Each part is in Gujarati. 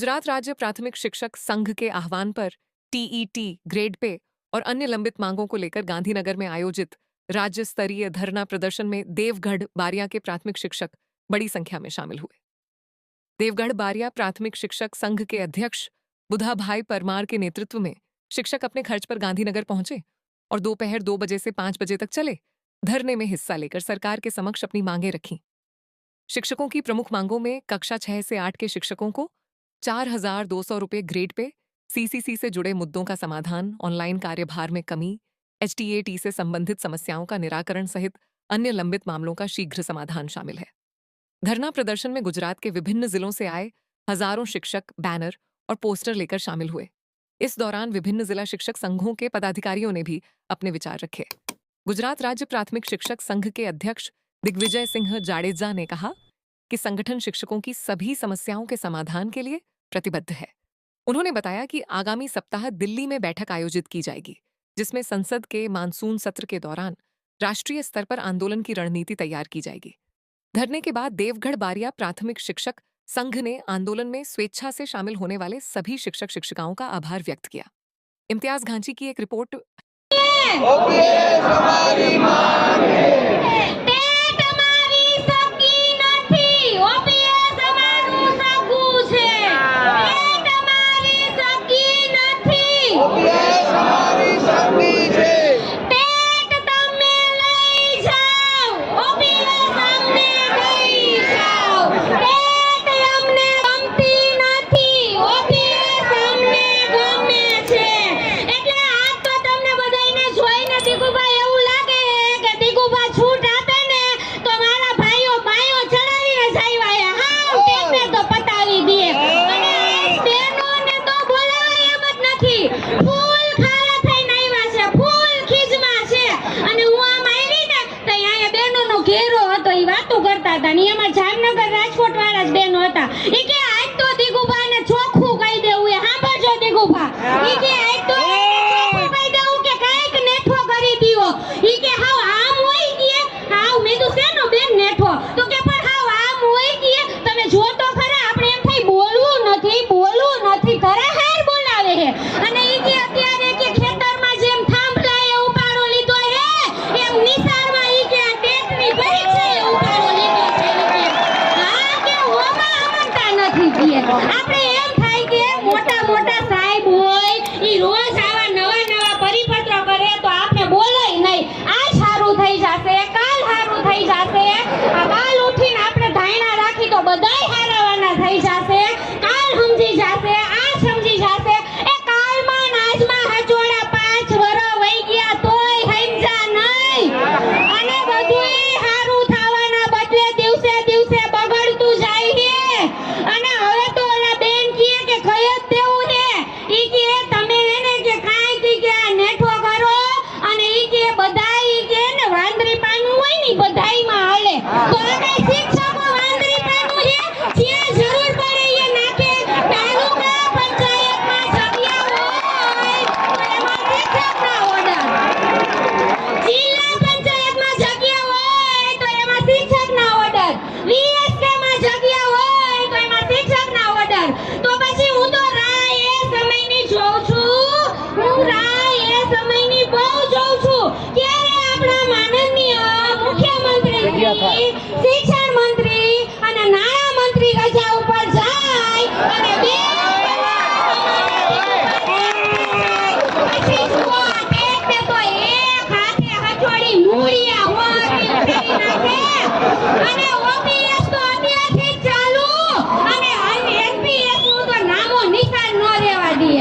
गुजरात राज्य प्राथमिक शिक्षक संघ के आह्वान पर टीईटी, ग्रेड पे और अन्य लंबित मांगों को लेकर गांधीनगर में आयोजित राज्य स्तरीय धरना प्रदर्शन में देवगढ़ बारिया के प्राथमिक शिक्षक बड़ी संख्या में शामिल हुए। देवगढ़ बारिया प्राथमिक शिक्षक संघ के अध्यक्ष बुधाभाई परमार के नेतृत्व में शिक्षक अपने खर्च पर गांधीनगर पहुंचे और दोपहर 2 बजे से 5 बजे तक चले धरने में हिस्सा लेकर सरकार के समक्ष अपनी मांगें रखीं। शिक्षकों की प्रमुख मांगों में कक्षा 6 से 8 के शिक्षकों को 4,200 रुपये ग्रेड पे, सीसीसी से जुड़े मुद्दों का समाधान, ऑनलाइन कार्यभार में कमी, एचटीएटी से संबंधित समस्याओं का निराकरण सहित अन्य लंबित मामलों का शीघ्र समाधान शामिल है। धरना प्रदर्शन में गुजरात के विभिन्न जिलों से आए हजारों शिक्षक बैनर और पोस्टर लेकर शामिल हुए। इस दौरान विभिन्न जिला शिक्षक संघों के पदाधिकारियों ने भी अपने विचार रखे। गुजरात राज्य प्राथमिक शिक्षक संघ के अध्यक्ष दिग्विजय सिंह जाडेजा ने कहा कि संगठन शिक्षकों की सभी समस्याओं के समाधान के लिए प्रतिबद्ध है। उन्होंने बताया कि आगामी सप्ताह दिल्ली में बैठक आयोजित की जाएगी, जिसमें संसद के मानसून सत्र के दौरान राष्ट्रीय स्तर पर आंदोलन की रणनीति तैयार की जाएगी। धरने के बाद देवगढ़ बारिया प्राथमिक शिक्षक संघ ने आंदोलन में स्वेच्छा से शामिल होने वाले सभी शिक्षक शिक्षिकाओं का आभार व्यक्त किया। इम्तियाज घांची की एक रिपोर्ट। ओपीएस हमारी मांग है। જામનગર રાજકોટ વાળા જ બેનો હતા ઈ કે આજ તો દીગુભાને ચોખ્ખું કહી દેવું એ સાંભળજો દીગુભા ઈ કે આજ તો ચોખ્ખું કહી દેવું કે કાઈક નેઠો કરી દીયો ઈ કે હાવ આમ હોય કે હાવ મેદુ શેનો બેન નેઠો તો કે પણ હાવ આમ હોય કે તમે જો તો ખરા આપણે એમ થઈ બોલવું નથી ઘરે હાર બોલાવે હે અને ઈ કે અત્યારે કે ખેતરમાં જેમ થાંભલાએ ઉપાડો લીધો હે એમ નિસારમાં ઈ કે ટેટની પરીક્ષાએ ઉપાડો લીધો આપણે એમ થાય કે મોટા સાહેબ હોય ઈ રોજ આવા નવા પરિપત્ર કરે તો આપણે બોલાય નહીં આ સારું થઈ જશે કાલ સારું થઈ જશે કાલ ઉઠીને આપણે ધાયણા રાખી તો બધાય હારવાના થઈ જશે કાલ સમજી જશે આ સમજી જશે એ કાલમાં આજમાં હજોડા 5 વર્ષ વઈ ગયા તોય સમજા નહીં અને બધુંય સારું થવાના બદલે દિવસે બગડતું જાય છે અને હવે તો ઓલા બેન કહે કે કઈ જ દેવું છે ઈ કે તમે એને કે કાઈ કે નેઠો કરો અને ઈ કે બધાય ઈ કે ને વાંદરી પાનું હોય ને બધાયમાં હાલે તો આપણે શિક્ષકો વાંદરી પાનું છે જે જરૂર પડે એ નાખે તાલુકા પંચાયતમાં જગ્યા હોય તો એમાં શિક્ષકના ઓર્ડર જિલ્લા પંચાયતમાં જગ્યા હોય તો એમાં શિક્ષકના ઓર્ડર વીએસકેમાં જગ્યા હોય તો એમાં શિક્ષકના ઓર્ડર તો પછી હું તો રાહ એ સમયની જોઉં છું બહુ જોઉં છું ક્યારે આપણા માનનીય મુખ્યમંત્રી શિક્ષણ મંત્રી અને નાણાં મંત્રી રજા ઉપર જાય અને બે પછી જુઓ ટેટને તો એક હાથે હથોડી મૂળિયા હોય નાખે અને ઓપીએસ તો અત્યારથી ચાલુ અને એસપીએસ નું તો નામો નિશાન ન રહેવા દે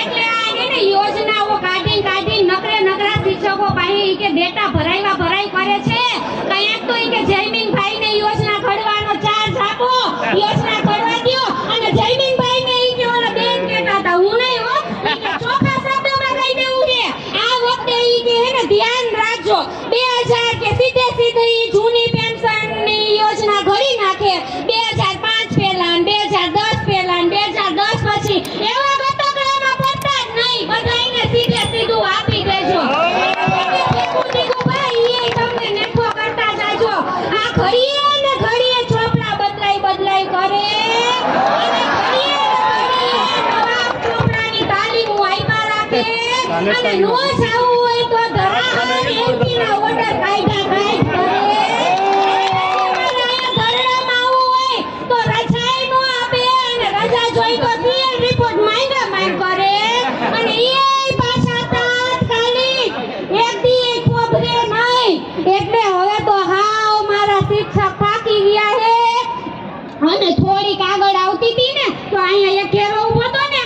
એટલે આ એને યોજનાઓ કાઢી નકરા શિક્ષકો પાસે ઈ કે ડેટા ભરાઈ કરે છે કયાક તો ઈ કે જયમીનભાઈ ને યોજના ઘડવાનો ચાર્જ આપો યોજના ઘડવા દ્યો અને જયમીનભાઈ ને ઈ કે ઓલા બેન કહેતા હતા હું નહીં હો ઈ કે ચોખ્ખા શબ્દોમાં કહી દેવું છે આ વખતે ઈ કે એને ધ્યાન રાખજો 2000 કે સીધે ઈ જૂની પેન્શનની યોજના ઘડી નાખે 2005 પહેલા અને 2010 પહેલા અને 2010 પછી એવા ગતકડામાં પડતા જ નહીં બધાયને સીધું આપી દેજો ભાઈ તમને નેઠો કરતા જાજો આ ઘડીએ ચોપડા બદલાઈ કરે અને ઘડીએ અને નો જાવું હોય તો ધરાહાર એમપીના ઓર્ડર કાયદા કાઢ કરે. ધરણામાં આવવું હોય તો રજાઈ નો આપે અને રજા જોઈ તો સીએલ રિપોર્ટ માંગ્યા માંગ કરે અને એ પાછા તાત્કાલિક એક દી ખોબરે નહીં. એટલે હવે તો હાવ મારા શિક્ષક થાકી ગયા હે. અને થોડીક આગળ આવતી હતી ને તો અહીંયા એક ઘેરો ઊભો હતો ને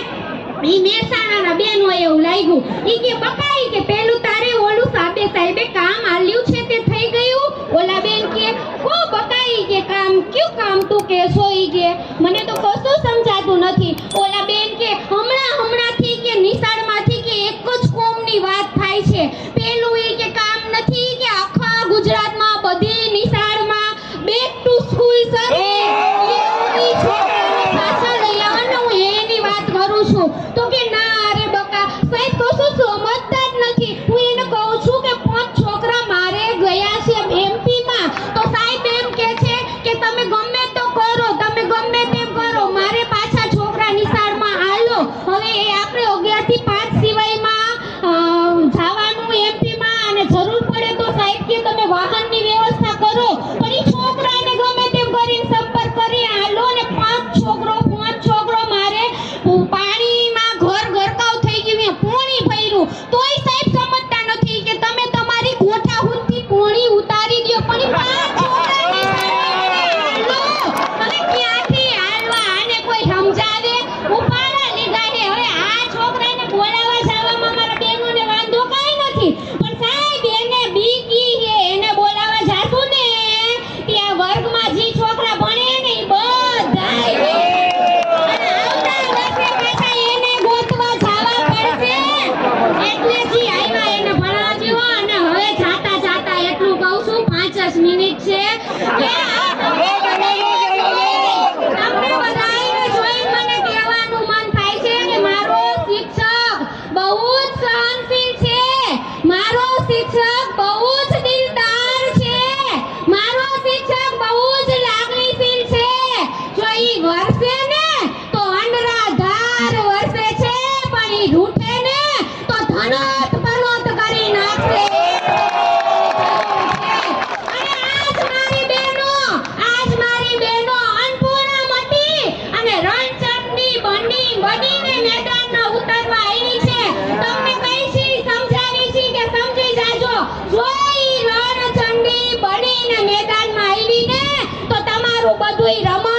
ઈ મહેસાણાના બેન હોય એવું લાગ્યું. ઈ કે બકાઈ કે પેલું તારે ઓલું સાહેબે કામ આલ્યું છે તે થઈ ગયું. ઓલા બેન કે ઓ બકાઈ કે કામ ક્યું કામ તું કેસો ઈ કે મને તો કશું સમજાતું નથી. ઓલા બેન કે હમણાંથી કે નિશાળમાંથી કે એક જ કોમની વાત થાય છે. પેલું ઈ કે કામ નથી કે આખા ગુજરાતમાં બધી નિશાળમાં બેક ટુ સ્કૂલ સર્વે ઈ છોકરાને પાછા લઈ આવવાનું હું એની વાત કરું છું. તો કે ના અરે બકા સાહેબ કશું સમજતા જ નથી. હું એને કહું છું કે 5 છોકરા મારે ગયા છે એમપી માં તો સાહેબ એમ કહે છે કે તમે ગમે તો કરો તમે ગમે તેમ કરો મારે પાછા છોકરા નિશાળમાં આલો. હવે એ આપણે 11 થી 5 સિવાયમાં જવાનું એમપી માં અને જરૂર પડે તો સાહેબ કે તમે વાહનની વ્યવસ્થા કરો પણ ઈ છોકરાને ગમે તેમ કરીને સંપર્ક કરી આલો ને 5 છોકરો મારે પાણીમાં ગરકાવ થઈ ગયું પોણી ભર્યું તોય સાહેબ સમજતા નથી કે તમે તમારી કોઠા હુંથી પોણી ઉતારી દો પણ ઈ 5 છોકરાને આલો. હવે ક્યાંથી આલવા આને કોઈ સમજાવે ઉપાડા લીધા છે. હવે આ છોકરાને બોલાવવા જવામાં મારા બેનોને વાંધો કાઈ નથી પણ સાહેબ એને બીકી છે એને બોલાવવા જાતું ને ત્યાં વર્ગમાં જે છોકરા ભણે ને ઈ બધાય અને આવતા વર્ષે પાછા એને ગોતવા જવા પડશે. એટલે જી આવ્યા એને ભણવા જેવો અને હવે જાતા એટલું કહું છું 5 જ મિનિટ છે કે તમને બધાયને જોઈ મને કહેવાનું મન થાય છે કે મારો શિક્ષક બહુ જ સહનશીલ છે. મારો શિક્ષક બહુ જ દિલદાર છે. મારો શિક્ષક બહુ જ લાગણીશીલ છે. જો ઈ વરસે ને તો અનરાધાર વરસે છે પણ ઈ રૂઠે ને તો ધનોત પનોત કરી નાખશે. અને આજ મારી બહેનો અન્નપૂર્ણામતી અને રણચંડી બનીને મેદાનમાં ઉતરવા આવી છે. તમને કઈ છી સમજાવી છી કે સમજી જાજો. જો ઈ રણચંડી બનીને મેદાનમાં આવી ને તો તમારું બધુંય રમણ